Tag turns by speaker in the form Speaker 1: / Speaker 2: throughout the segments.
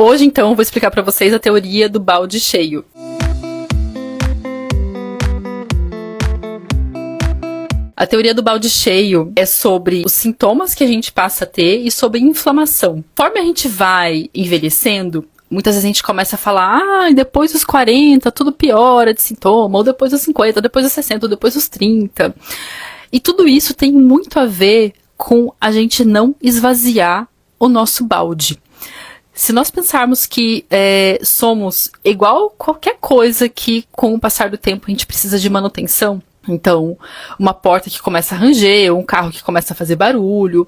Speaker 1: Hoje, então, eu vou explicar para vocês a teoria do balde cheio. A teoria do balde cheio é sobre os sintomas que a gente passa a ter e sobre inflamação. Conforme a gente vai envelhecendo, muitas vezes a gente começa a falar, depois dos 40 tudo piora de sintoma, ou depois dos 50, ou depois dos 60, ou depois dos 30. E tudo isso tem muito a ver com a gente não esvaziar o nosso balde. Se nós pensarmos que somos igual qualquer coisa que com o passar do tempo a gente precisa de manutenção, então uma porta que começa a ranger, um carro que começa a fazer barulho,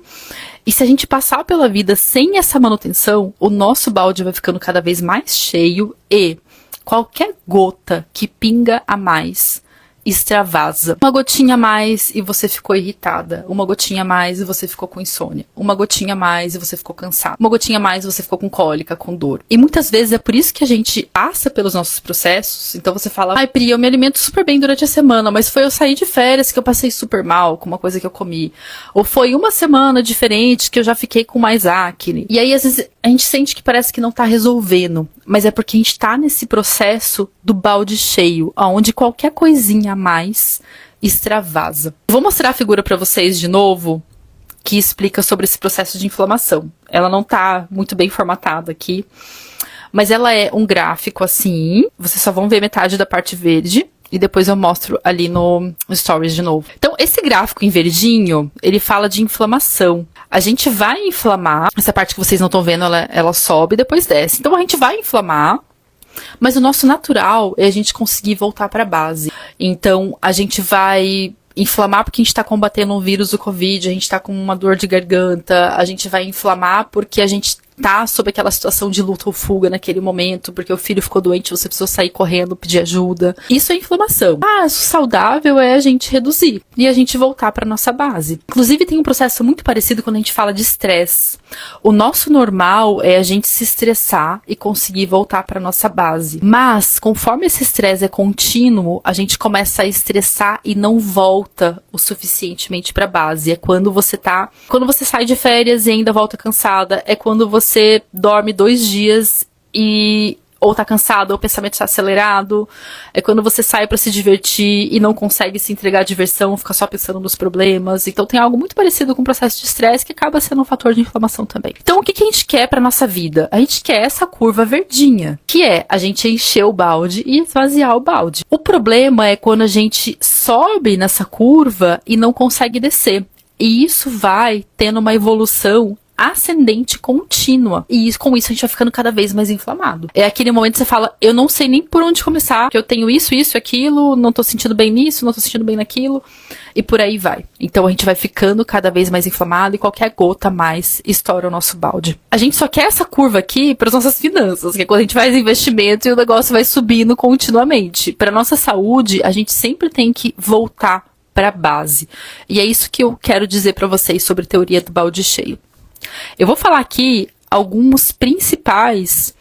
Speaker 1: e se a gente passar pela vida sem essa manutenção, o nosso balde vai ficando cada vez mais cheio e qualquer gota que pinga a mais extravasa. Uma gotinha a mais e você ficou irritada. Uma gotinha a mais e você ficou com insônia. Uma gotinha a mais e você ficou cansado. Uma gotinha a mais e você ficou com cólica, com dor. E muitas vezes é por isso que a gente passa pelos nossos processos. Então você fala, ai Pri, eu me alimento super bem durante a semana, mas foi eu sair de férias que eu passei super mal com uma coisa que eu comi. Ou foi uma semana diferente que eu já fiquei com mais acne. E aí às vezes a gente sente que parece que não tá resolvendo. Mas é porque a gente tá nesse processo do balde cheio, onde qualquer coisinha a mais extravasa. Vou mostrar a figura para vocês de novo, que explica sobre esse processo de inflamação. Ela não tá muito bem formatada aqui, mas ela é um gráfico assim, vocês só vão ver metade da parte verde, e depois eu mostro ali no Stories de novo. Então, esse gráfico em verdinho, ele fala de inflamação. A gente vai inflamar, essa parte que vocês não estão vendo, ela sobe e depois desce. Então, a gente vai inflamar, mas o nosso natural é a gente conseguir voltar para a base. Então, a gente vai inflamar porque a gente está combatendo um vírus do Covid, a gente está com uma dor de garganta, a gente vai inflamar porque a gente tá sob aquela situação de luta ou fuga naquele momento, porque o filho ficou doente, você precisou sair correndo, pedir ajuda. Isso é inflamação. O saudável é a gente reduzir e a gente voltar para nossa base. Inclusive tem um processo muito parecido quando a gente fala de estresse. O nosso normal é a gente se estressar e conseguir voltar para nossa base. Mas conforme esse estresse é contínuo, a gente começa a estressar e não volta o suficientemente para a base. É quando você sai de férias e ainda volta cansada, é quando você dorme 2 dias e ou tá cansado, ou o pensamento está acelerado. É quando você sai para se divertir e não consegue se entregar à diversão, fica só pensando nos problemas. Então tem algo muito parecido com o processo de estresse que acaba sendo um fator de inflamação também. Então o que a gente quer para nossa vida? A gente quer essa curva verdinha, que é a gente encher o balde e esvaziar o balde. O problema é quando a gente sobe nessa curva e não consegue descer. E isso vai tendo uma evolução ascendente contínua. E com isso a gente vai ficando cada vez mais inflamado. É aquele momento que você fala, eu não sei nem por onde começar, que eu tenho isso, aquilo, não tô sentindo bem nisso, não tô sentindo bem naquilo, e por aí vai. Então a gente vai ficando cada vez mais inflamado e qualquer gota a mais estoura o nosso balde. A gente só quer essa curva aqui para as nossas finanças, que é quando a gente faz investimento e o negócio vai subindo continuamente. Para nossa saúde, a gente sempre tem que voltar para a base. E é isso que eu quero dizer para vocês sobre a teoria do balde cheio. Eu vou falar aqui alguns principais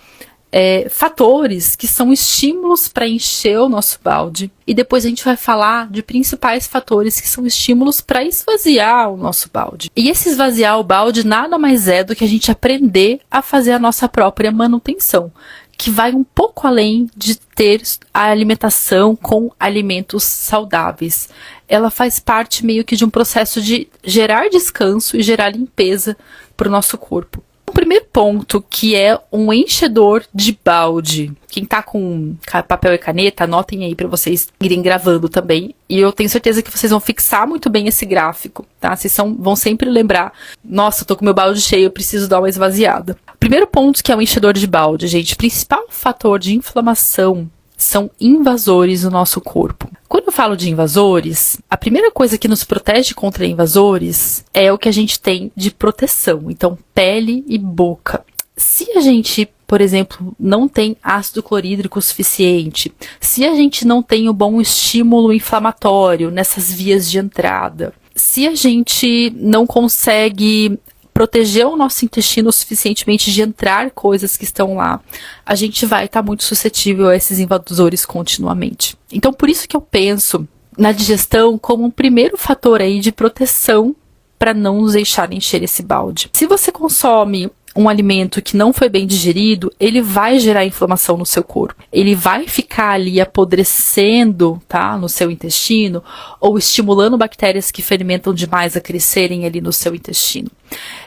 Speaker 1: fatores que são estímulos para encher o nosso balde. E depois a gente vai falar de principais fatores que são estímulos para esvaziar o nosso balde. E esse esvaziar o balde nada mais é do que a gente aprender a fazer a nossa própria manutenção, que vai um pouco além de ter a alimentação com alimentos saudáveis. Ela faz parte meio que de um processo de gerar descanso e gerar limpeza para o nosso corpo. O primeiro ponto, que é um enchedor de balde. Quem tá com papel e caneta, anotem aí para vocês irem gravando também. E eu tenho certeza que vocês vão fixar muito bem esse gráfico, tá? Vocês vão sempre lembrar, nossa, eu tô com meu balde cheio, eu preciso dar uma esvaziada. Primeiro ponto, que é o enchedor de balde, gente. O principal fator de inflamação são invasores no nosso corpo. Quando eu falo de invasores, a primeira coisa que nos protege contra invasores é o que a gente tem de proteção. Então, pele e boca. Se a gente, por exemplo, não tem ácido clorídrico suficiente, se a gente não tem o bom estímulo inflamatório nessas vias de entrada, se a gente não consegue proteger o nosso intestino suficientemente de entrar coisas que estão lá, a gente vai estar muito suscetível a esses invasores continuamente. Então, por isso que eu penso na digestão como um primeiro fator aí de proteção para não nos deixar encher esse balde. Se você consome um alimento que não foi bem digerido, ele vai gerar inflamação no seu corpo. Ele vai ficar ali apodrecendo, tá, no seu intestino, ou estimulando bactérias que fermentam demais a crescerem ali no seu intestino.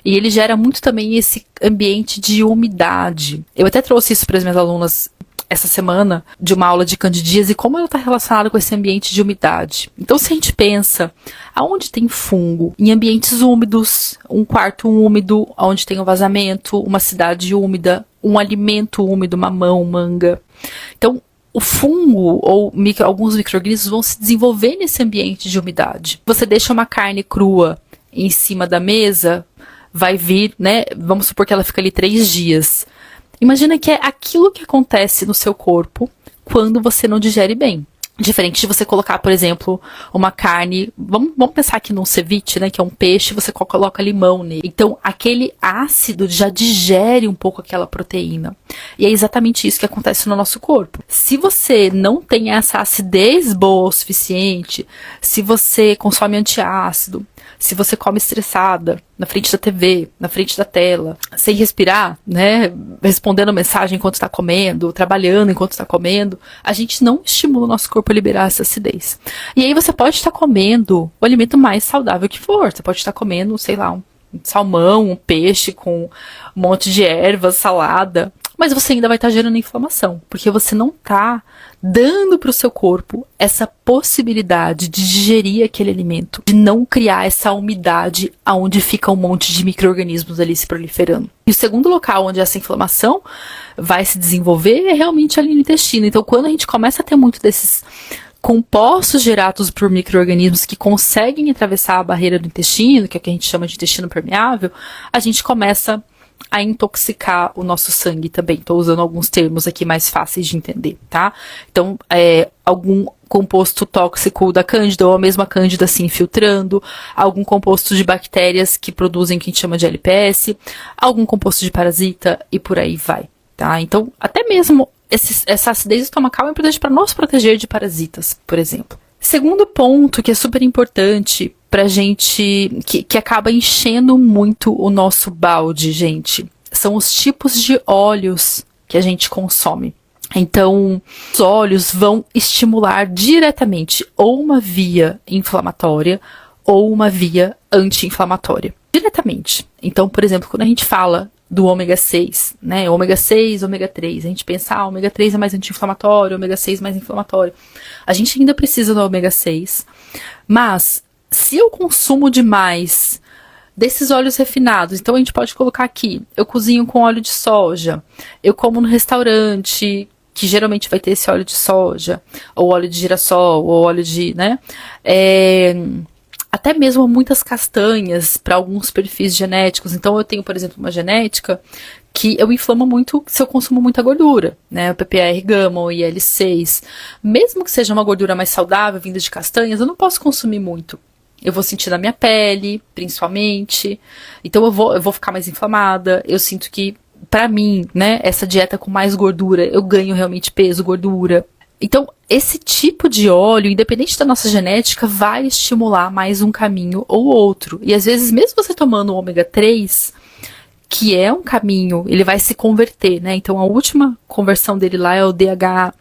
Speaker 1: E ele gera muito também esse ambiente de umidade. Eu até trouxe isso para as minhas alunas essa semana, de uma aula de candidíase, e como ela está relacionada com esse ambiente de umidade. Então, se a gente pensa, aonde tem fungo? Em ambientes úmidos, um quarto úmido, onde tem um vazamento, uma cidade úmida, um alimento úmido, mamão, manga. Então, o fungo ou alguns micro-organismos vão se desenvolver nesse ambiente de umidade. Você deixa uma carne crua em cima da mesa, vai vir, né? Vamos supor que ela fica ali 3 dias. Imagina que é aquilo que acontece no seu corpo quando você não digere bem. Diferente de você colocar, por exemplo, uma carne, vamos pensar aqui num ceviche, né, que é um peixe, você coloca limão nele. Então, aquele ácido já digere um pouco aquela proteína. E é exatamente isso que acontece no nosso corpo. Se você não tem essa acidez boa o suficiente, se você consome antiácido, se você come estressada, na frente da TV, na frente da tela, sem respirar, né, respondendo mensagem enquanto está comendo, trabalhando enquanto está comendo, a gente não estimula o nosso corpo a liberar essa acidez. E aí você pode estar comendo o alimento mais saudável que for. Você pode estar comendo, sei lá, um salmão, um peixe com um monte de ervas, salada, mas você ainda vai estar gerando inflamação, porque você não está dando para o seu corpo essa possibilidade de digerir aquele alimento, de não criar essa umidade aonde fica um monte de micro-organismos ali se proliferando. E o segundo local onde essa inflamação vai se desenvolver é realmente ali no intestino. Então, quando a gente começa a ter muito desses compostos gerados por micro-organismos que conseguem atravessar a barreira do intestino, que é o que a gente chama de intestino permeável, a gente começa a intoxicar o nosso sangue também. Estou usando alguns termos aqui mais fáceis de entender, tá? Então, algum composto tóxico da cândida, ou a mesma cândida se infiltrando, algum composto de bactérias que produzem o que a gente chama de LPS, algum composto de parasita e por aí vai, tá? Então, até mesmo essa acidez estomacal é importante para nos proteger de parasitas, por exemplo. Segundo ponto que é super importante pra gente, que acaba enchendo muito o nosso balde, gente, são os tipos de óleos que a gente consome. Então, os óleos vão estimular diretamente ou uma via inflamatória ou uma via anti-inflamatória. Diretamente. Então, por exemplo, quando a gente fala do ômega 6, né? Ômega 6, ômega 3. A gente pensa, ômega 3 é mais anti-inflamatório, ômega 6 mais inflamatório. A gente ainda precisa do ômega 6, mas se eu consumo demais desses óleos refinados, então a gente pode colocar aqui, eu cozinho com óleo de soja, eu como no restaurante, que geralmente vai ter esse óleo de soja, ou óleo de girassol, ou óleo de, né? Até mesmo muitas castanhas para alguns perfis genéticos. Então eu tenho, por exemplo, uma genética que eu inflamo muito se eu consumo muita gordura, né? O PPAR-gama, o IL-6. Mesmo que seja uma gordura mais saudável, vinda de castanhas, eu não posso consumir muito. Eu vou sentir na minha pele, principalmente. Então eu vou ficar mais inflamada. Eu sinto que, pra mim, né, essa dieta com mais gordura, eu ganho realmente peso, gordura. Então, esse tipo de óleo, independente da nossa genética, vai estimular mais um caminho ou outro. E às vezes, mesmo você tomando o ômega 3, que é um caminho, ele vai se converter, né? Então, a última conversão dele lá é o DHA,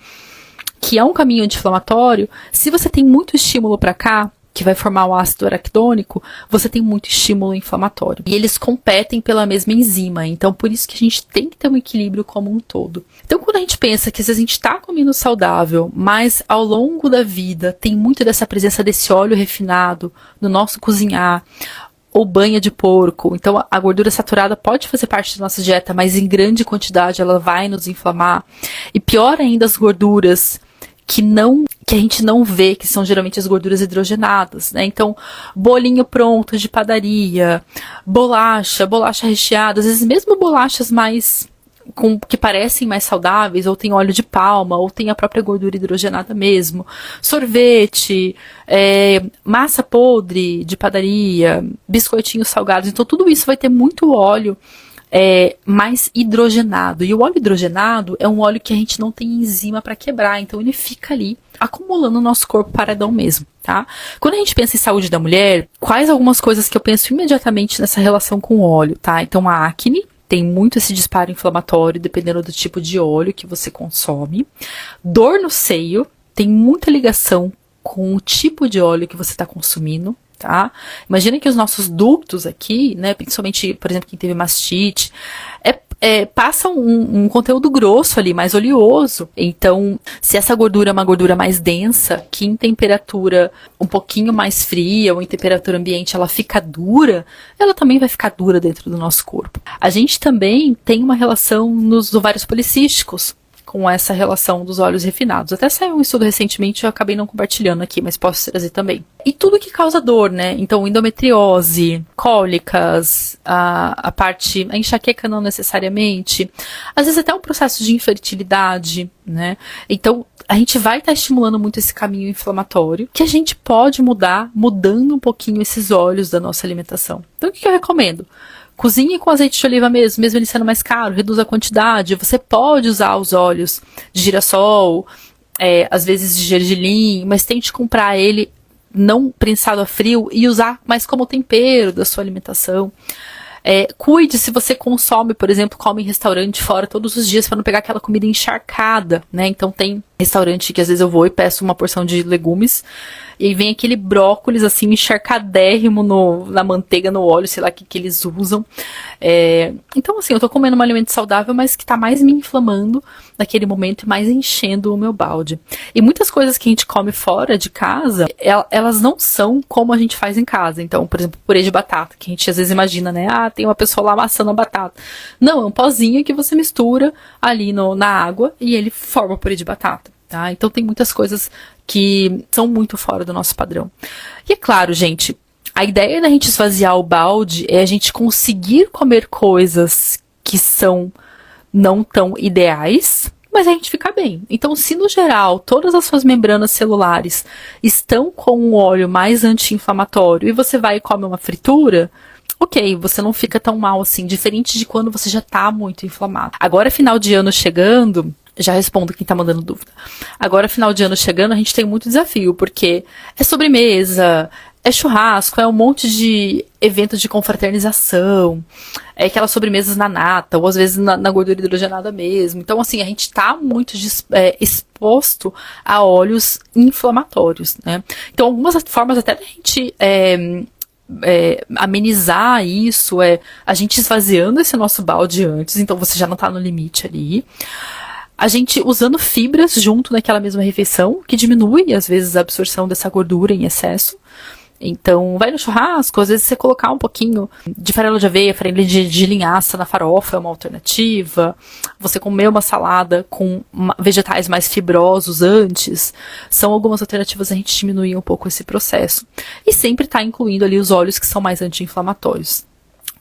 Speaker 1: que é um caminho anti-inflamatório. Se você tem muito estímulo para cá, que vai formar o ácido araquidônico, você tem muito estímulo inflamatório. E eles competem pela mesma enzima, então por isso que a gente tem que ter um equilíbrio como um todo. Então quando a gente pensa que às vezes a gente está comendo saudável, mas ao longo da vida tem muito dessa presença desse óleo refinado no nosso cozinhar, ou banha de porco, então a gordura saturada pode fazer parte da nossa dieta, mas em grande quantidade ela vai nos inflamar. E pior ainda as gorduras que a gente não vê, que são geralmente as gorduras hidrogenadas, né? Então, bolinho pronto de padaria, bolacha recheada, às vezes mesmo bolachas mais que parecem mais saudáveis, ou tem óleo de palma, ou tem a própria gordura hidrogenada mesmo, sorvete, massa podre de padaria, biscoitinhos salgados, então tudo isso vai ter muito óleo mais hidrogenado. E o óleo hidrogenado é um óleo que a gente não tem enzima para quebrar, então ele fica ali acumulando no nosso corpo paradão mesmo, tá? Quando a gente pensa em saúde da mulher, quais algumas coisas que eu penso imediatamente nessa relação com o óleo, tá? Então a acne, tem muito esse disparo inflamatório, dependendo do tipo de óleo que você consome. Dor no seio tem muita ligação com o tipo de óleo que você está consumindo, tá? Imagina que os nossos ductos aqui, né, principalmente, por exemplo, quem teve mastite, passa um conteúdo grosso ali, mais oleoso. Então, se essa gordura é uma gordura mais densa, que em temperatura um pouquinho mais fria ou em temperatura ambiente ela fica dura, ela também vai ficar dura dentro do nosso corpo. A gente também tem uma relação nos ovários policísticos, com essa relação dos óleos refinados. Até saiu um estudo recentemente, eu acabei não compartilhando aqui, mas posso trazer também. E tudo que causa dor, né? Então, endometriose, cólicas, a enxaqueca não necessariamente, às vezes até um processo de infertilidade, né? Então, a gente vai estar estimulando muito esse caminho inflamatório, que a gente pode mudar, mudando um pouquinho esses óleos da nossa alimentação. Então, o que eu recomendo? Cozinhe com azeite de oliva mesmo ele sendo mais caro, reduza a quantidade. Você pode usar os óleos de girassol, às vezes de gergelim, mas tente comprar ele não prensado a frio e usar mais como tempero da sua alimentação. Cuide se você consome, por exemplo, come em restaurante fora todos os dias para não pegar aquela comida encharcada, né? Então tem restaurante que às vezes eu vou e peço uma porção de legumes e aí vem aquele brócolis assim encharcadérrimo na manteiga, no óleo, sei lá o que eles usam. Então assim, eu tô comendo um alimento saudável, mas que tá mais me inflamando naquele momento e mais enchendo o meu balde. E muitas coisas que a gente come fora de casa, elas não são como a gente faz em casa. Então, por exemplo, purê de batata, que a gente às vezes imagina, né? Tem uma pessoa lá amassando a batata. Não, é um pozinho que você mistura ali na água e ele forma purê de batata. Tá? Então tem muitas coisas que são muito fora do nosso padrão. E é claro, gente, a ideia da gente esvaziar o balde é a gente conseguir comer coisas que são não tão ideais, mas a gente fica bem. Então, se no geral todas as suas membranas celulares estão com um óleo mais anti-inflamatório e você vai e come uma fritura, ok, você não fica tão mal assim, diferente de quando você já está muito inflamado. Agora, final de ano chegando, já respondo quem tá mandando dúvida. Agora, final de ano chegando, a gente tem muito desafio, porque é sobremesa, é churrasco, é um monte de eventos de confraternização, é aquelas sobremesas na nata, ou às vezes na gordura hidrogenada mesmo. Então, assim, a gente tá muito exposto a óleos inflamatórios, né? Então, algumas formas até da gente amenizar isso, a gente esvaziando esse nosso balde antes, então você já não tá no limite ali. A gente usando fibras junto naquela mesma refeição, que diminui, às vezes, a absorção dessa gordura em excesso. Então, vai no churrasco, às vezes você colocar um pouquinho de farelo de aveia, farelo de linhaça na farofa é uma alternativa. Você comer uma salada com vegetais mais fibrosos antes, são algumas alternativas a gente diminuir um pouco esse processo. E sempre tá incluindo ali os óleos que são mais anti-inflamatórios.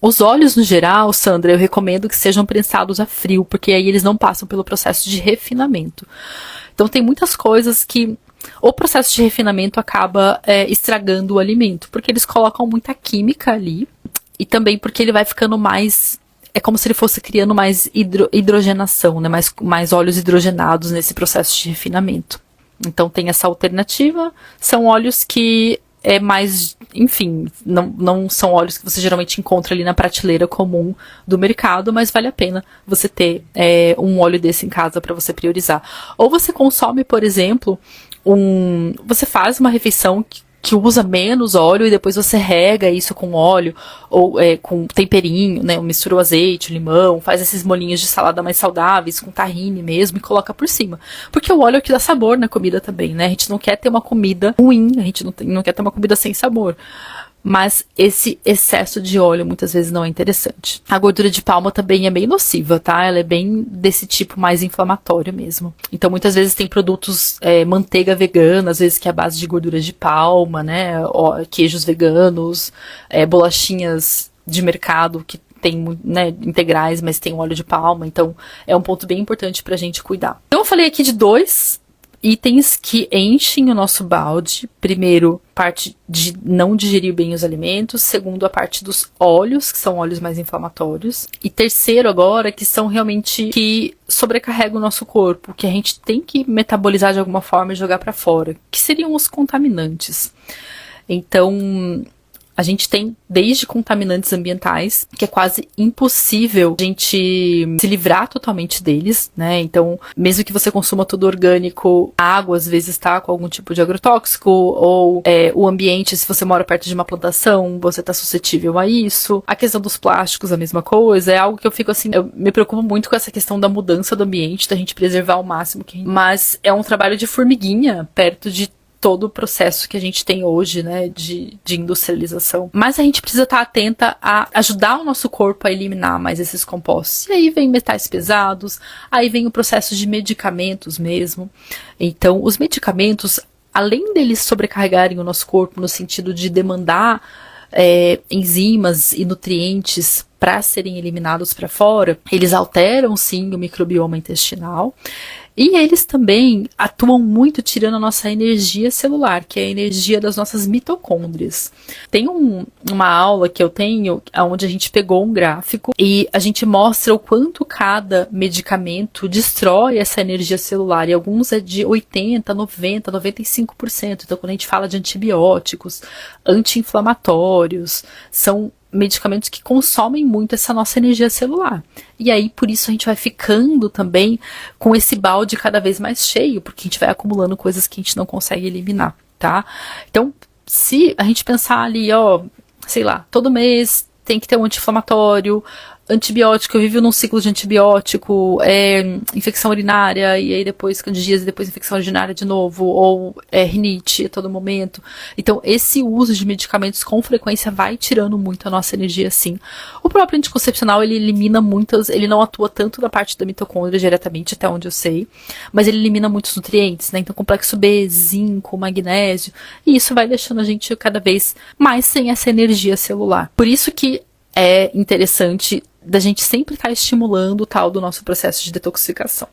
Speaker 1: Os óleos, no geral, Sandra, eu recomendo que sejam prensados a frio, porque aí eles não passam pelo processo de refinamento. Então, tem muitas coisas que o processo de refinamento acaba estragando o alimento, porque eles colocam muita química ali, e também porque ele vai ficando mais... É como se ele fosse criando mais hidrogenação, né? Mais óleos hidrogenados nesse processo de refinamento. Então, tem essa alternativa. São óleos que mais, enfim, não são óleos que você geralmente encontra ali na prateleira comum do mercado, mas vale a pena você ter um óleo desse em casa para você priorizar. Ou você consome, por exemplo, você faz uma refeição que usa menos óleo e depois você rega isso com óleo ou com temperinho, né? Mistura o azeite, o limão, faz esses molinhos de salada mais saudáveis, com tahine mesmo, e coloca por cima. Porque o óleo é o que dá sabor na comida também, né? A gente não quer ter uma comida ruim, a gente não quer ter uma comida sem sabor. Mas esse excesso de óleo muitas vezes não é interessante. A gordura de palma também é bem nociva, tá? Ela é bem desse tipo mais inflamatório mesmo. Então muitas vezes tem produtos, manteiga vegana, às vezes que é a base de gordura de palma, né? Queijos veganos, bolachinhas de mercado que tem, né, integrais, mas tem óleo de palma. Então é um ponto bem importante pra gente cuidar. Então eu falei aqui de 2 itens que enchem o nosso balde. Primeiro, parte de não digerir bem os alimentos. Segundo, a parte dos óleos, que são óleos mais inflamatórios. E terceiro agora, que são realmente que sobrecarregam o nosso corpo, que a gente tem que metabolizar de alguma forma e jogar para fora, que seriam os contaminantes. Então, A gente tem desde contaminantes ambientais, que é quase impossível a gente se livrar totalmente deles, né? Então, mesmo que você consuma tudo orgânico, a água às vezes está com algum tipo de agrotóxico, ou o ambiente, se você mora perto de uma plantação, você está suscetível a isso. A questão dos plásticos, a mesma coisa. É algo que eu fico assim, eu me preocupo muito com essa questão da mudança do ambiente, da gente preservar ao máximo. Mas é um trabalho de formiguinha perto de todo o processo que a gente tem hoje, né, de industrialização. Mas a gente precisa estar atenta a ajudar o nosso corpo a eliminar mais esses compostos. E aí vem metais pesados, aí vem o processo de medicamentos mesmo. Então, os medicamentos, além deles sobrecarregarem o nosso corpo no sentido de demandar enzimas e nutrientes para serem eliminados para fora, eles alteram sim o microbioma intestinal. E eles também atuam muito tirando a nossa energia celular, que é a energia das nossas mitocôndrias. Tem uma aula que eu tenho, onde a gente pegou um gráfico e a gente mostra o quanto cada medicamento destrói essa energia celular. E alguns é de 80%, 90%, 95%. Então, quando a gente fala de antibióticos, anti-inflamatórios, são medicamentos que consomem muito essa nossa energia celular. E aí, por isso, a gente vai ficando também com esse balde cada vez mais cheio, porque a gente vai acumulando coisas que a gente não consegue eliminar, tá? Então, se a gente pensar ali, sei lá, todo mês tem que ter um anti-inflamatório, antibiótico, eu vivo num ciclo de antibiótico, infecção urinária, e aí depois, dias depois infecção urinária de novo, ou rinite a todo momento. Então, esse uso de medicamentos com frequência vai tirando muito a nossa energia, sim. O próprio anticoncepcional, ele elimina ele não atua tanto na parte da mitocôndria diretamente, até onde eu sei, mas ele elimina muitos nutrientes, né? Então, complexo B, zinco, magnésio, e isso vai deixando a gente cada vez mais sem essa energia celular. Por isso que é interessante da gente sempre estar estimulando o tal do nosso processo de detoxificação.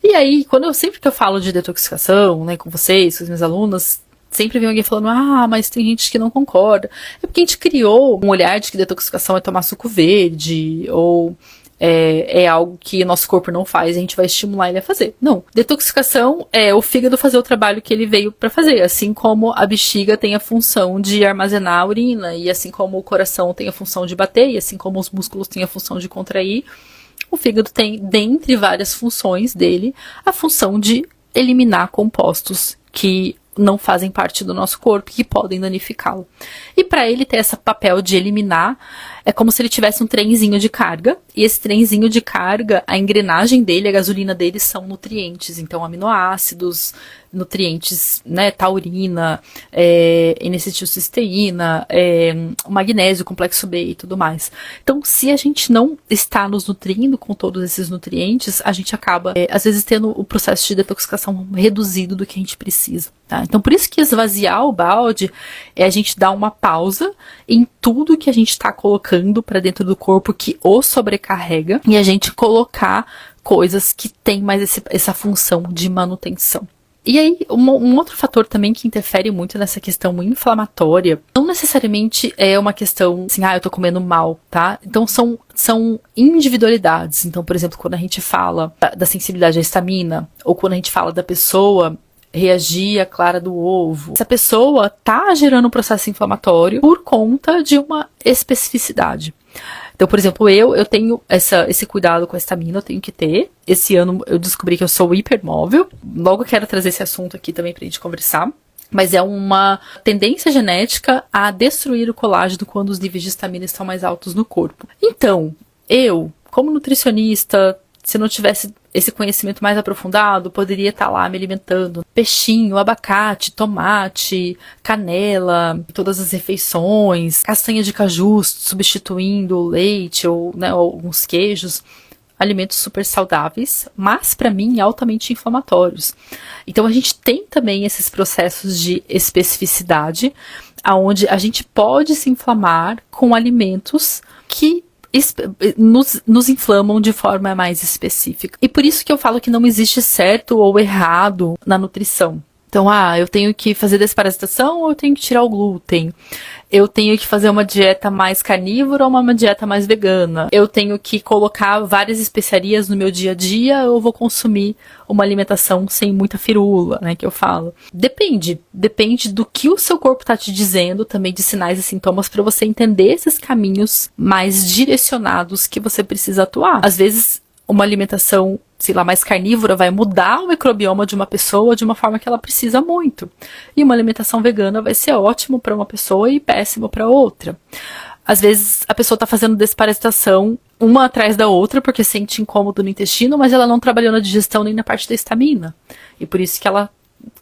Speaker 1: E aí, sempre que eu falo de detoxificação, né, com vocês, com as minhas alunas, sempre vem alguém falando, mas tem gente que não concorda. É porque a gente criou um olhar de que detoxificação é tomar suco verde, ou é algo que o nosso corpo não faz, a gente vai estimular ele a fazer. Não. Detoxificação é o fígado fazer o trabalho que ele veio para fazer, assim como a bexiga tem a função de armazenar a urina, e assim como o coração tem a função de bater, e assim como os músculos têm a função de contrair, o fígado tem, dentre várias funções dele, a função de eliminar compostos que não fazem parte do nosso corpo, que podem danificá-lo. E para ele ter esse papel de eliminar, é como se ele tivesse um trenzinho de carga, e esse trenzinho de carga, a engrenagem dele, a gasolina dele são nutrientes, então aminoácidos, nutrientes, né, taurina, N-acetilcisteína, magnésio, complexo B e tudo mais. Então, se a gente não está nos nutrindo com todos esses nutrientes, a gente acaba, às vezes, tendo o processo de detoxificação reduzido do que a gente precisa. Tá? Então, por isso que esvaziar o balde é a gente dar uma pausa em tudo que a gente está colocando para dentro do corpo que o sobrecarrega, e a gente colocar coisas que têm mais essa função de manutenção. E aí, um outro fator também que interfere muito nessa questão inflamatória, não necessariamente é uma questão assim, eu tô comendo mal, tá? Então são individualidades. Então, por exemplo, quando a gente fala da sensibilidade à histamina, ou quando a gente fala da pessoa reagir à clara do ovo, essa pessoa tá gerando um processo inflamatório por conta de uma especificidade. Então, por exemplo, eu tenho esse cuidado com a histamina, eu tenho que ter. Esse ano eu descobri que eu sou hipermóvel. Logo quero trazer esse assunto aqui também pra gente conversar. Mas é uma tendência genética a destruir o colágeno quando os níveis de histamina estão mais altos no corpo. Então, eu, como nutricionista, se não tivesse esse conhecimento mais aprofundado, poderia estar lá me alimentando peixinho, abacate, tomate, canela, todas as refeições, castanha de caju, substituindo o leite ou alguns queijos, alimentos super saudáveis, mas para mim altamente inflamatórios. Então a gente tem também esses processos de especificidade, aonde a gente pode se inflamar com alimentos que nos inflamam de forma mais específica. E por isso que eu falo que não existe certo ou errado na nutrição. Então, eu tenho que fazer desparasitação ou eu tenho que tirar o glúten? Eu tenho que fazer uma dieta mais carnívora ou uma dieta mais vegana? Eu tenho que colocar várias especiarias no meu dia a dia ou eu vou consumir uma alimentação sem muita firula, né, que eu falo? Depende do que o seu corpo tá te dizendo, também de sinais e sintomas, para você entender esses caminhos mais direcionados que você precisa atuar. Às vezes, uma alimentação, sei lá, mais carnívora vai mudar o microbioma de uma pessoa de uma forma que ela precisa muito. E uma alimentação vegana vai ser ótimo para uma pessoa e péssimo para outra. Às vezes a pessoa está fazendo desparasitação uma atrás da outra porque sente incômodo no intestino, mas ela não trabalhou na digestão nem na parte da estamina. E por isso que ela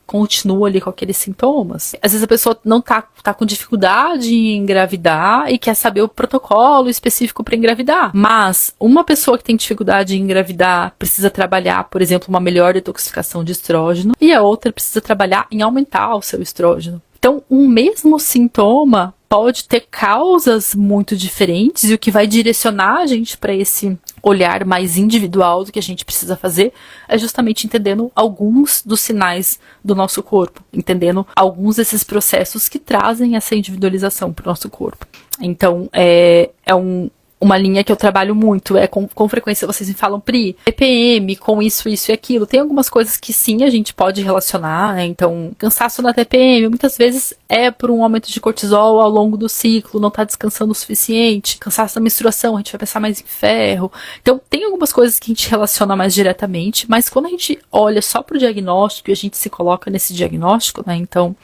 Speaker 1: continua ali com aqueles sintomas. Às vezes a pessoa não tá com dificuldade em engravidar e quer saber o protocolo específico para engravidar. Mas uma pessoa que tem dificuldade em engravidar precisa trabalhar, por exemplo, uma melhor detoxificação de estrógeno e a outra precisa trabalhar em aumentar o seu estrógeno. Então, um mesmo sintoma pode ter causas muito diferentes e o que vai direcionar a gente para esse olhar mais individual do que a gente precisa fazer é justamente entendendo alguns dos sinais do nosso corpo, entendendo alguns desses processos que trazem essa individualização para o nosso corpo. Então, uma linha que eu trabalho muito, com frequência vocês me falam, Pri, TPM, com isso e aquilo. Tem algumas coisas que sim, a gente pode relacionar, né? Então, cansaço na TPM, muitas vezes é por um aumento de cortisol ao longo do ciclo, não tá descansando o suficiente. Cansaço na menstruação, a gente vai pensar mais em ferro. Então, tem algumas coisas que a gente relaciona mais diretamente, mas quando a gente olha só pro diagnóstico e a gente se coloca nesse diagnóstico, né? Então,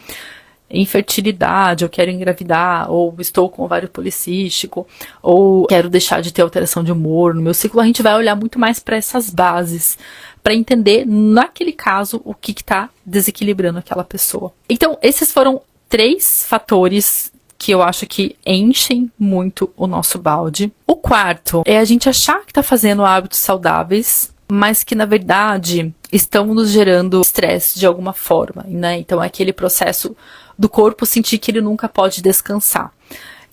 Speaker 1: infertilidade, eu quero engravidar, ou estou com ovário policístico, ou quero deixar de ter alteração de humor no meu ciclo, a gente vai olhar muito mais para essas bases, para entender, naquele caso, o que está desequilibrando aquela pessoa. Então, esses foram 3 fatores que eu acho que enchem muito o nosso balde. O quarto é a gente achar que está fazendo hábitos saudáveis, mas que, na verdade, estão nos gerando estresse de alguma forma, né? Então, é aquele processo do corpo sentir que ele nunca pode descansar.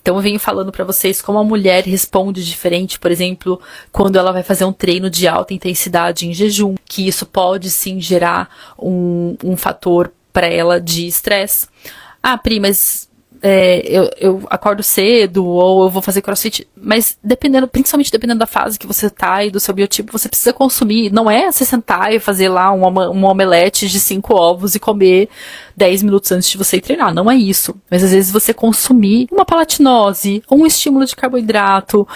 Speaker 1: Então, eu venho falando para vocês como a mulher responde diferente, por exemplo, quando ela vai fazer um treino de alta intensidade em jejum, que isso pode, sim, gerar um fator para ela de estresse. Pri, mas eu acordo cedo ou eu vou fazer crossfit, mas principalmente dependendo da fase que você tá e do seu biotipo, você precisa consumir, não é você sentar e fazer lá um omelete de 5 ovos e comer 10 minutos antes de você ir treinar, não é isso, mas às vezes você consumir uma palatinose, um estímulo de carboidrato,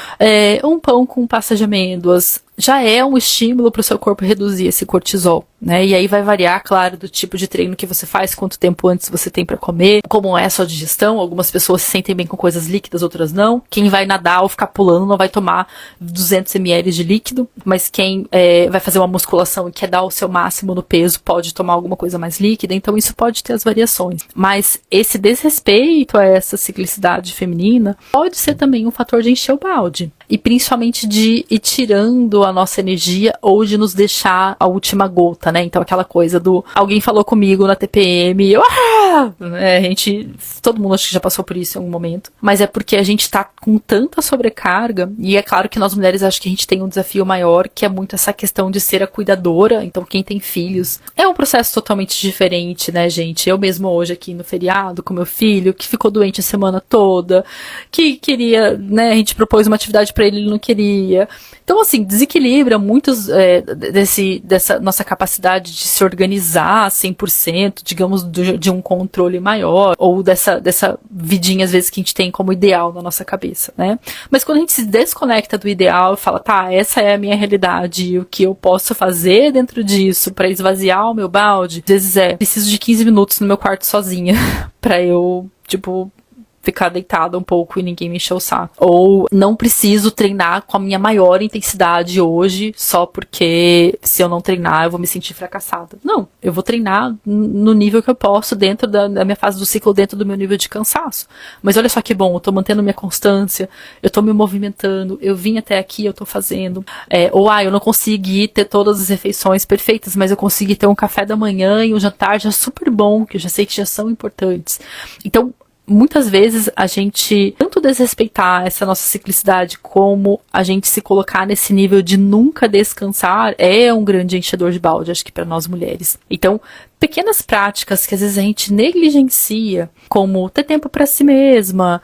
Speaker 1: um pão com pasta de amêndoas, já é um estímulo para o seu corpo reduzir esse cortisol, né? E aí vai variar, claro, do tipo de treino que você faz, quanto tempo antes você tem para comer, como é a sua digestão. Algumas pessoas se sentem bem com coisas líquidas, outras não. Quem vai nadar ou ficar pulando não vai tomar 200 ml de líquido, mas quem vai fazer uma musculação e quer dar o seu máximo no peso pode tomar alguma coisa mais líquida, então isso pode ter as variações. Mas esse desrespeito a essa ciclicidade feminina pode ser também um fator de encher o balde. E principalmente de ir tirando a nossa energia ou de nos deixar a última gota, né? Então aquela coisa do alguém falou comigo na TPM e eu todo mundo acho que já passou por isso em algum momento, mas é porque a gente tá com tanta sobrecarga, e é claro que nós mulheres acho que a gente tem um desafio maior, que é muito essa questão de ser a cuidadora. Então quem tem filhos é um processo totalmente diferente, né, gente? Eu mesmo hoje aqui no feriado com meu filho, que ficou doente a semana toda, que queria, né, a gente propôs uma atividade pra ele não queria. Então, assim, desequilibra muitos dessa nossa capacidade de se organizar 100%, digamos, de um controle maior, ou dessa vidinha, às vezes, que a gente tem como ideal na nossa cabeça, né? Mas quando a gente se desconecta do ideal e fala, tá, essa é a minha realidade, e o que eu posso fazer dentro disso pra esvaziar o meu balde, às vezes preciso de 15 minutos no meu quarto sozinha, pra eu, ficar deitada um pouco e ninguém me encher o saco. Ou não preciso treinar com a minha maior intensidade hoje, só porque se eu não treinar eu vou me sentir fracassada. Não, eu vou treinar no nível que eu posso, dentro da minha fase do ciclo, dentro do meu nível de cansaço. Mas olha só que bom, eu tô mantendo minha constância, eu tô me movimentando, eu vim até aqui, eu tô fazendo. Eu não consegui ter todas as refeições perfeitas, mas eu consegui ter um café da manhã e um jantar já super bom, que eu já sei que já são importantes. Então, muitas vezes a gente tanto desrespeitar essa nossa ciclicidade, como a gente se colocar nesse nível de nunca descansar, é um grande enchedor de balde, acho que para nós mulheres. Então, pequenas práticas que às vezes a gente negligencia, como ter tempo para si mesma,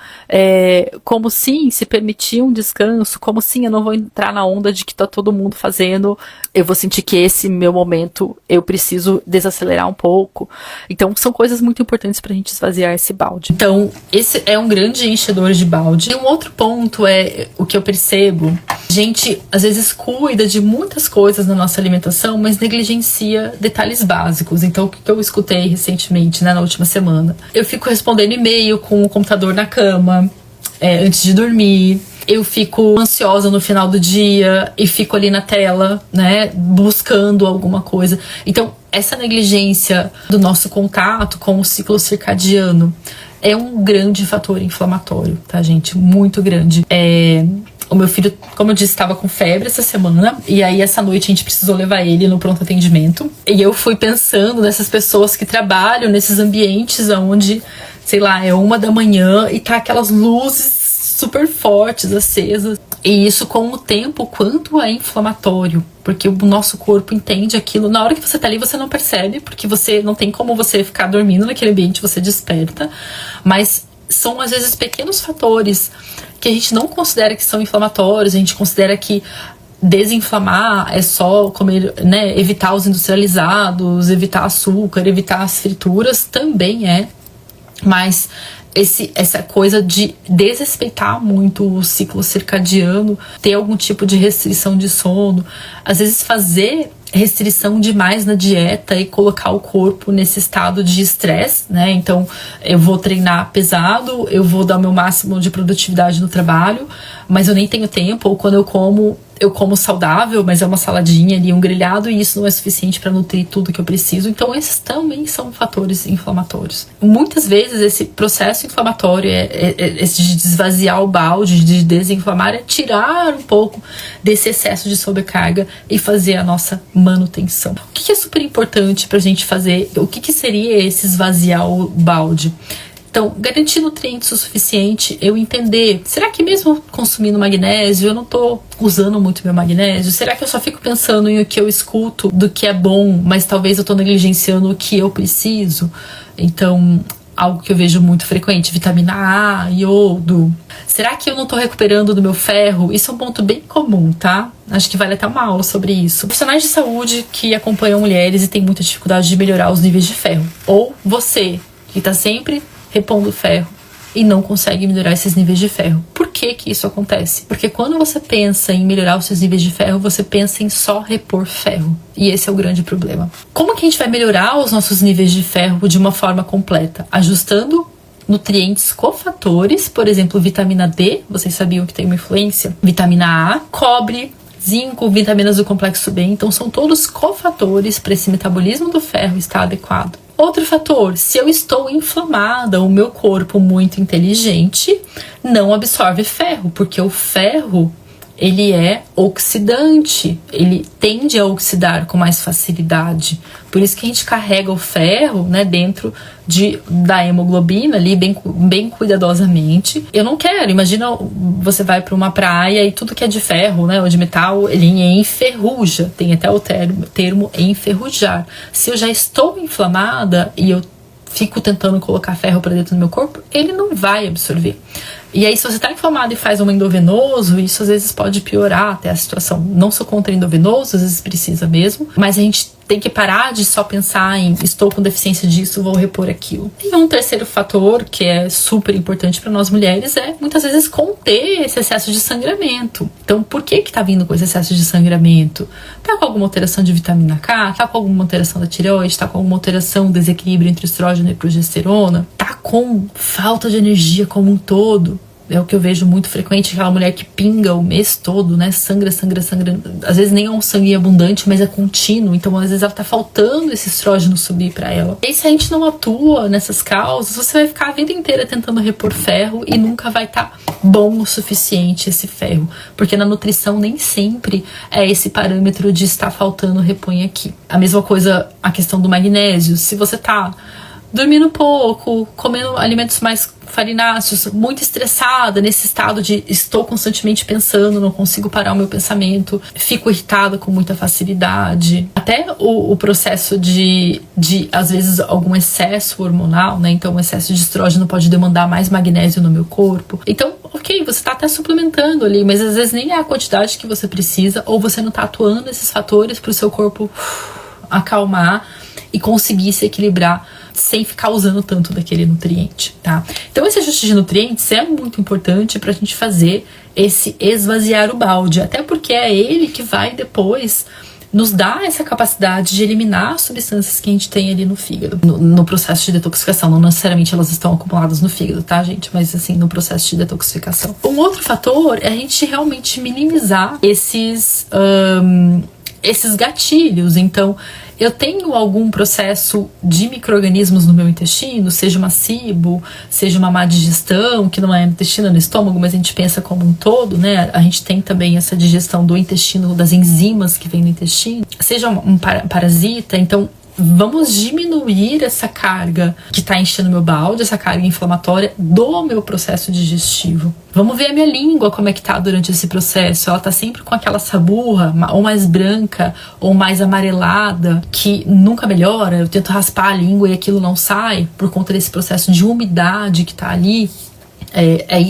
Speaker 1: como sim, se permitir um descanso, como sim, eu não vou entrar na onda de que tá todo mundo fazendo, eu vou sentir que esse meu momento, eu preciso desacelerar um pouco. Então, são coisas muito importantes pra gente esvaziar esse balde. Então, esse é um grande enchedor de balde. E um outro ponto é o que eu percebo, a gente às vezes cuida de muitas coisas na nossa alimentação, mas negligencia detalhes básicos. Então, o que eu escutei recentemente, né, na última semana, eu fico respondendo e-mail com o computador na cama, antes de dormir. Eu fico ansiosa no final do dia e fico ali na tela, né, buscando alguma coisa. Então, essa negligência do nosso contato com o ciclo circadiano é um grande fator inflamatório, tá, gente? Muito grande. O meu filho, como eu disse, estava com febre essa semana, e aí essa noite a gente precisou levar ele no pronto atendimento. E eu fui pensando nessas pessoas que trabalham nesses ambientes onde, sei lá, é 1 da manhã e tá aquelas luzes super fortes, acesas. E isso, com o tempo, quanto é inflamatório. Porque o nosso corpo entende aquilo. Na hora que você tá ali, você não percebe, porque você não tem como você ficar dormindo naquele ambiente, você desperta. Mas são, às vezes, pequenos fatores que a gente não considera que são inflamatórios, a gente considera que desinflamar é só comer, né, evitar os industrializados, evitar açúcar, evitar as frituras, também é. Mas essa coisa de desrespeitar muito o ciclo circadiano, ter algum tipo de restrição de sono, às vezes fazer restrição demais na dieta e colocar o corpo nesse estado de estresse, né? Então, eu vou treinar pesado, eu vou dar o meu máximo de produtividade no trabalho, mas eu nem tenho tempo, ou quando eu como saudável, mas é uma saladinha ali, um grelhado, e isso não é suficiente para nutrir tudo que eu preciso. Então, esses também são fatores inflamatórios. Muitas vezes, esse processo inflamatório, esse de desvaziar o balde, de desinflamar, é tirar um pouco desse excesso de sobrecarga e fazer a nossa manutenção. O que é super importante pra gente fazer? O que seria esse esvaziar o balde? Então, garantir nutrientes o suficiente, eu entender, será que mesmo consumindo magnésio, eu não tô usando muito meu magnésio? Será que eu só fico pensando em o que eu escuto do que é bom, mas talvez eu tô negligenciando o que eu preciso? Então, algo que eu vejo muito frequente, vitamina A, iodo. Será que eu não tô recuperando do meu ferro? Isso é um ponto bem comum, tá? Acho que vale até uma aula sobre isso. Profissionais de saúde que acompanham mulheres e têm muita dificuldade de melhorar os níveis de ferro. Ou você, que tá sempre repondo ferro e não consegue melhorar esses níveis de ferro. Por que que isso acontece? Porque quando você pensa em melhorar os seus níveis de ferro, você pensa em só repor ferro. E esse é o grande problema. Como que a gente vai melhorar os nossos níveis de ferro de uma forma completa? Ajustando nutrientes cofatores, por exemplo, vitamina D, vocês sabiam que tem uma influência? Vitamina A, cobre, zinco, vitaminas do complexo B, então são todos cofatores para esse metabolismo do ferro estar adequado. Outro fator, se eu estou inflamada, o meu corpo muito inteligente não absorve ferro, porque o ferro, ele é oxidante, ele tende a oxidar com mais facilidade. Por isso que a gente carrega o ferro, né, dentro da hemoglobina ali, bem cuidadosamente. Eu não quero, imagina você vai para uma praia e tudo que é de ferro, né, ou de metal, ele enferruja, tem até o termo enferrujar. Se eu já estou inflamada e eu fico tentando colocar ferro para dentro do meu corpo, ele não vai absorver. E aí, se você está inflamado e faz um endovenoso, isso às vezes pode piorar até a situação. Não sou contra endovenoso, às vezes precisa mesmo, mas a gente tem que parar de só pensar em estou com deficiência disso, vou repor aquilo. E um terceiro fator que é super importante para nós mulheres é muitas vezes conter esse excesso de sangramento. Então, por que tá vindo com esse excesso de sangramento? Tá com alguma alteração de vitamina K? Tá com alguma alteração da tireoide? Tá com alguma alteração, desequilíbrio entre estrógeno e progesterona? Tá com falta de energia como um todo? É o que eu vejo muito frequente, aquela mulher que pinga o mês todo, né? Sangra. Às vezes nem é um sangue abundante, mas é contínuo. Então, às vezes ela tá faltando esse estrógeno subir pra ela. E se a gente não atua nessas causas, você vai ficar a vida inteira tentando repor ferro e nunca vai estar bom o suficiente esse ferro. Porque na nutrição nem sempre é esse parâmetro de estar faltando, repõe aqui. A mesma coisa, a questão do magnésio. Se você tá dormindo pouco, comendo alimentos mais farináceos, muito estressada, nesse estado de estou constantemente pensando, não consigo parar o meu pensamento, fico irritada com muita facilidade. Até o processo de às vezes, algum excesso hormonal, né? Então, o excesso de estrógeno pode demandar mais magnésio no meu corpo. Então, ok, você tá até suplementando ali, mas às vezes nem é a quantidade que você precisa, ou você não tá atuando nesses fatores pro seu corpo acalmar e conseguir se equilibrar sem ficar usando tanto daquele nutriente, tá? Então esse ajuste de nutrientes é muito importante pra gente fazer esse esvaziar o balde, até porque é ele que vai depois nos dar essa capacidade de eliminar as substâncias que a gente tem ali no fígado, no processo de detoxificação. Não necessariamente elas estão acumuladas no fígado, tá, gente? Mas assim, no processo de detoxificação. Um outro fator é a gente realmente minimizar esses gatilhos. Então, eu tenho algum processo de micro-organismos no meu intestino, seja uma SIBO, seja uma má digestão, que não é no intestino, é no estômago, mas a gente pensa como um todo, né? A gente tem também essa digestão do intestino, das enzimas que vem no intestino, seja um parasita. Então, vamos diminuir essa carga que tá enchendo meu balde, essa carga inflamatória do meu processo digestivo. Vamos ver a minha língua, como é que tá durante esse processo. Ela tá sempre com aquela saburra, ou mais branca, ou mais amarelada, que nunca melhora. Eu tento raspar a língua e aquilo não sai, por conta desse processo de umidade que tá ali.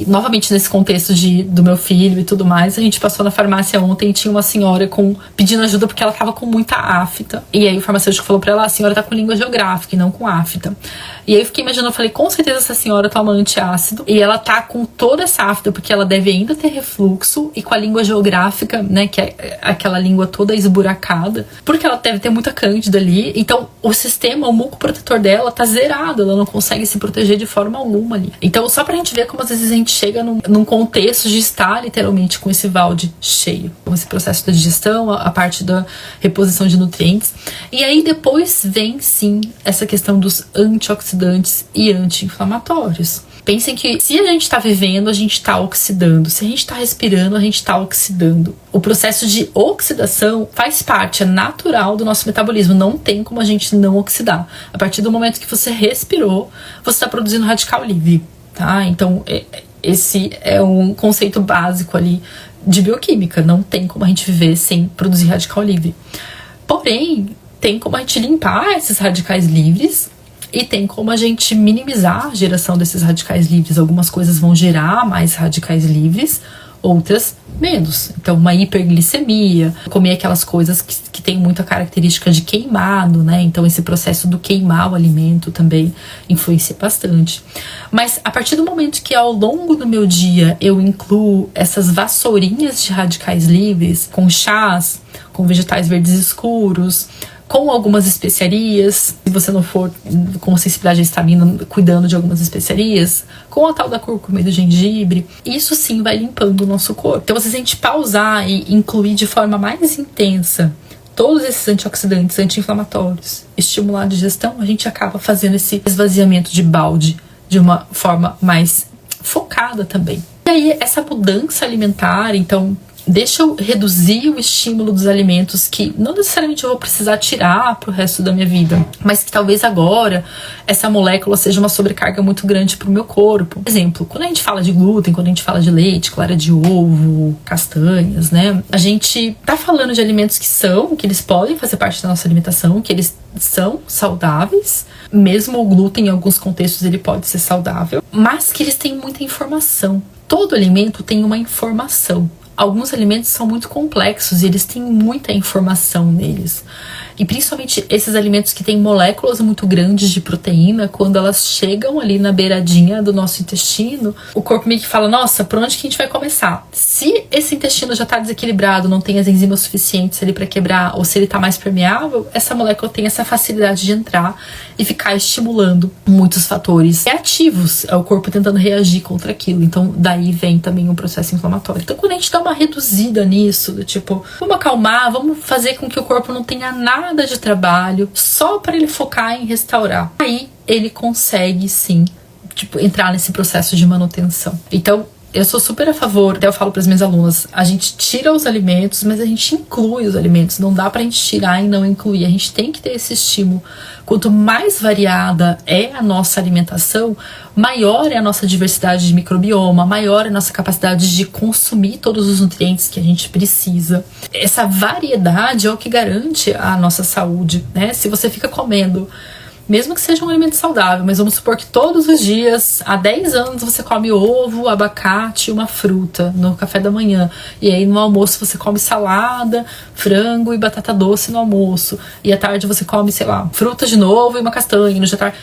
Speaker 1: Novamente nesse contexto do meu filho e tudo mais, a gente passou na farmácia ontem e tinha uma senhora pedindo ajuda porque ela tava com muita afta, e aí o farmacêutico falou pra ela: a senhora tá com língua geográfica e não com afta. E aí eu fiquei imaginando, eu falei, com certeza essa senhora toma antiácido e ela tá com toda essa afta porque ela deve ainda ter refluxo, e com a língua geográfica, né, que é aquela língua toda esburacada, porque ela deve ter muita cândida ali. Então o sistema, o muco protetor dela tá zerado, ela não consegue se proteger de forma alguma ali. Então, só pra gente ver como às vezes a gente chega num contexto de estar literalmente com esse balde cheio, com esse processo da digestão, a parte da reposição de nutrientes. E aí depois vem sim essa questão dos antioxidantes e anti-inflamatórios. Pensem que se a gente está vivendo, a gente está oxidando. Se a gente está respirando, a gente está oxidando. O processo de oxidação faz parte, é natural do nosso metabolismo. Não tem como a gente não oxidar. A partir do momento que você respirou, você está produzindo radical livre. Tá? Então, esse é um conceito básico ali de bioquímica. Não tem como a gente viver sem produzir radical livre. Porém, tem como a gente limpar esses radicais livres e tem como a gente minimizar a geração desses radicais livres. Algumas coisas vão gerar mais radicais livres, outras menos. Então, uma hiperglicemia, comer aquelas coisas que tem muita característica de queimado, né? Então, esse processo do queimar o alimento também influencia bastante. Mas, a partir do momento que ao longo do meu dia eu incluo essas vassourinhas de radicais livres, com chás, com vegetais verdes escuros, com algumas especiarias, se você não for com sensibilidade à histamina, cuidando de algumas especiarias, com a tal da cúrcuma e do gengibre, isso sim vai limpando o nosso corpo. Então, se a gente pausar e incluir de forma mais intensa todos esses antioxidantes, anti-inflamatórios, estimular a digestão, a gente acaba fazendo esse esvaziamento de balde de uma forma mais focada também. E aí, essa mudança alimentar, então, deixa eu reduzir o estímulo dos alimentos que não necessariamente eu vou precisar tirar pro resto da minha vida, mas que talvez agora essa molécula seja uma sobrecarga muito grande pro meu corpo. Por exemplo, quando a gente fala de glúten, quando a gente fala de leite, clara de ovo, castanhas, né? A gente tá falando de alimentos que eles podem fazer parte da nossa alimentação, que eles são saudáveis. Mesmo o glúten, em alguns contextos, ele pode ser saudável, mas que eles têm muita informação. Todo alimento tem uma informação. Alguns alimentos são muito complexos e eles têm muita informação neles. E principalmente esses alimentos que têm moléculas muito grandes de proteína, quando elas chegam ali na beiradinha do nosso intestino, o corpo meio que fala, nossa, por onde que a gente vai começar? Se esse intestino já está desequilibrado, não tem as enzimas suficientes ali para quebrar, ou se ele está mais permeável, essa molécula tem essa facilidade de entrar e ficar estimulando muitos fatores reativos. É o corpo tentando reagir contra aquilo. Então, daí vem também um processo inflamatório. Então, quando a gente dá uma reduzida nisso, do tipo, vamos acalmar, vamos fazer com que o corpo não tenha nada de trabalho, só para ele focar em restaurar. Aí ele consegue sim, entrar nesse processo de manutenção. Então, Eu sou super a favor, até eu falo para as minhas alunas, a gente tira os alimentos, mas a gente inclui os alimentos. Não dá pra gente tirar e não incluir. A gente tem que ter esse estímulo. Quanto mais variada é a nossa alimentação, maior é a nossa diversidade de microbioma, maior é a nossa capacidade de consumir todos os nutrientes que a gente precisa. Essa variedade é o que garante a nossa saúde, né? Se você fica comendo, mesmo que seja um alimento saudável, mas vamos supor que todos os dias, há 10 anos, você come ovo, abacate e uma fruta no café da manhã. E aí no almoço você come salada, frango e batata doce no almoço. E à tarde você come, sei lá, fruta de novo e uma castanha no jantar.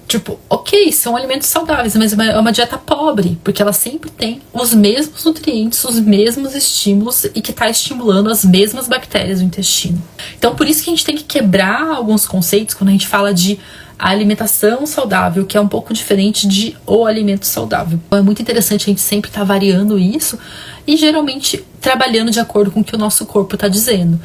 Speaker 1: Tipo, ok, são alimentos saudáveis, mas é uma dieta pobre, porque ela sempre tem os mesmos nutrientes, os mesmos estímulos e que está estimulando as mesmas bactérias do intestino. Então, por isso que a gente tem que quebrar alguns conceitos quando a gente fala de alimentação saudável, que é um pouco diferente de o alimento saudável. Então, é muito interessante a gente sempre estar variando isso e geralmente trabalhando de acordo com o que o nosso corpo está dizendo.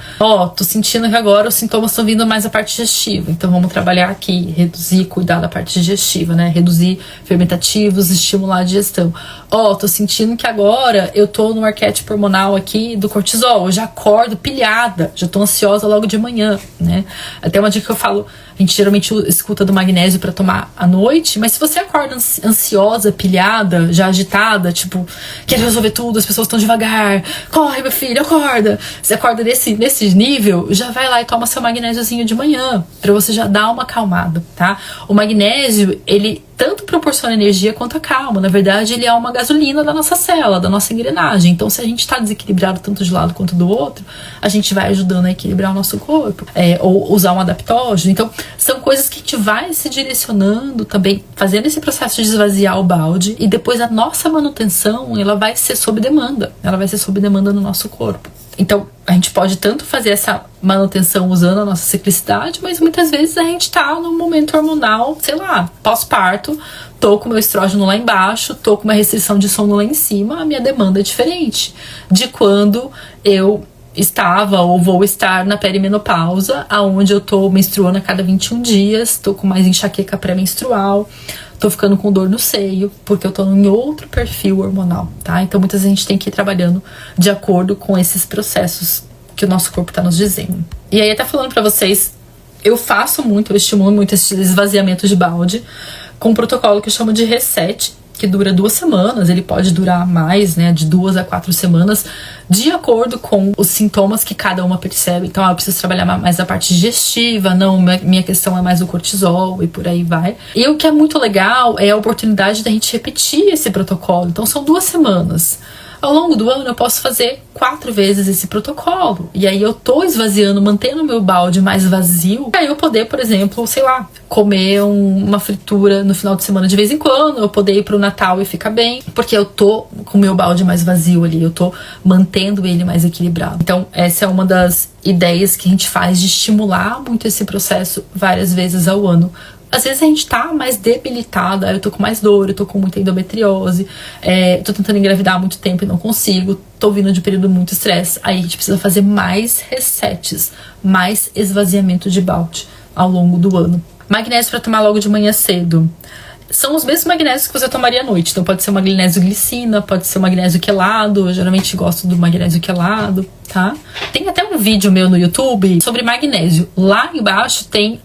Speaker 1: Tô sentindo que agora os sintomas estão vindo mais a parte digestiva, então vamos trabalhar aqui, reduzir, cuidar da parte digestiva, né? Reduzir fermentativos, estimular a digestão. Tô sentindo que agora eu tô no arquétipo hormonal aqui do cortisol, eu já acordo pilhada, já tô ansiosa logo de manhã, né? Até uma dica que eu falo, a gente geralmente escuta do magnésio para tomar à noite, mas se você acorda ansiosa, pilhada, já agitada, tipo, quer resolver tudo, as pessoas estão devagar, corre meu filho, acorda. Você acorda nesse nível, já vai lá e toma seu magnésiozinho de manhã, pra você já dar uma acalmada, tá? O magnésio, ele tanto proporciona energia quanto a calma. Na verdade, ele é uma gasolina da nossa célula, da nossa engrenagem. Então, se a gente tá desequilibrado tanto de um lado quanto do outro, a gente vai ajudando a equilibrar o nosso corpo. Ou usar um adaptógeno. Então, são coisas que a gente vai se direcionando também, fazendo esse processo de esvaziar o balde. E depois a nossa manutenção, ela vai ser sob demanda. Ela vai ser sob demanda no nosso corpo. Então, a gente pode tanto fazer essa manutenção usando a nossa ciclicidade, mas muitas vezes a gente tá num momento hormonal, sei lá, pós-parto, tô com meu estrógeno lá embaixo, tô com uma restrição de sono lá em cima, a minha demanda é diferente de quando eu estava ou vou estar na perimenopausa, aonde eu tô menstruando a cada 21 dias, tô com mais enxaqueca pré-menstrual, tô ficando com dor no seio, porque eu tô em outro perfil hormonal, tá? Então muitas vezes a gente tem que ir trabalhando de acordo com esses processos que o nosso corpo tá nos dizendo. E aí, até falando pra vocês, eu estimulo muito esse esvaziamento de balde com um protocolo que eu chamo de reset, que dura 2 semanas, ele pode durar mais, né, de 2 a 4 semanas, de acordo com os sintomas que cada uma percebe. Então, eu preciso trabalhar mais a parte digestiva, não, minha questão é mais o cortisol e por aí vai. E o que é muito legal é a oportunidade da gente repetir esse protocolo. Então, são 2 semanas. Ao longo do ano eu posso fazer 4 vezes esse protocolo. E aí eu tô esvaziando, mantendo o meu balde mais vazio. Aí eu poder, por exemplo, sei lá, comer uma fritura no final de semana de vez em quando. Eu poder ir pro Natal e ficar bem. Porque eu tô com o meu balde mais vazio ali. Eu tô mantendo ele mais equilibrado. Então essa é uma das ideias que a gente faz de estimular muito esse processo várias vezes ao ano. Às vezes a gente tá mais debilitada, eu tô com mais dor, eu tô com muita endometriose, tô tentando engravidar há muito tempo e não consigo, tô vindo de um período muito estresse. Aí a gente precisa fazer mais resets, mais esvaziamento de balde ao longo do ano. Magnésio para tomar logo de manhã cedo. São os mesmos magnésios que você tomaria à noite. Então pode ser uma magnésio glicina, pode ser um magnésio quelado. Eu geralmente gosto do magnésio quelado, tá? Tem até um vídeo meu no YouTube sobre magnésio. Lá embaixo tem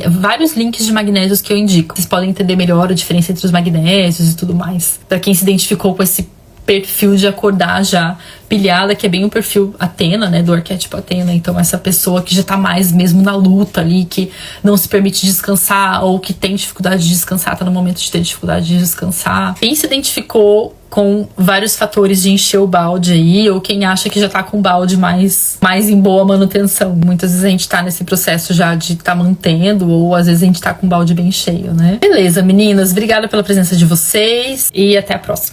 Speaker 1: vários links de magnésios que eu indico. Vocês podem entender melhor a diferença entre os magnésios e tudo mais. Pra quem se identificou com esse perfil de acordar já pilhada, que é bem o perfil Athena, né, do arquétipo Athena. Então essa pessoa que já tá mais mesmo na luta ali, que não se permite descansar, ou que tem dificuldade de descansar, tá no momento de ter dificuldade de descansar. Quem se identificou com vários fatores de encher o balde aí, ou quem acha que já tá com o balde mais em boa manutenção. Muitas vezes a gente tá nesse processo já de tá mantendo, ou às vezes a gente tá com o balde bem cheio, né? Beleza, meninas, obrigada pela presença de vocês e até a próxima.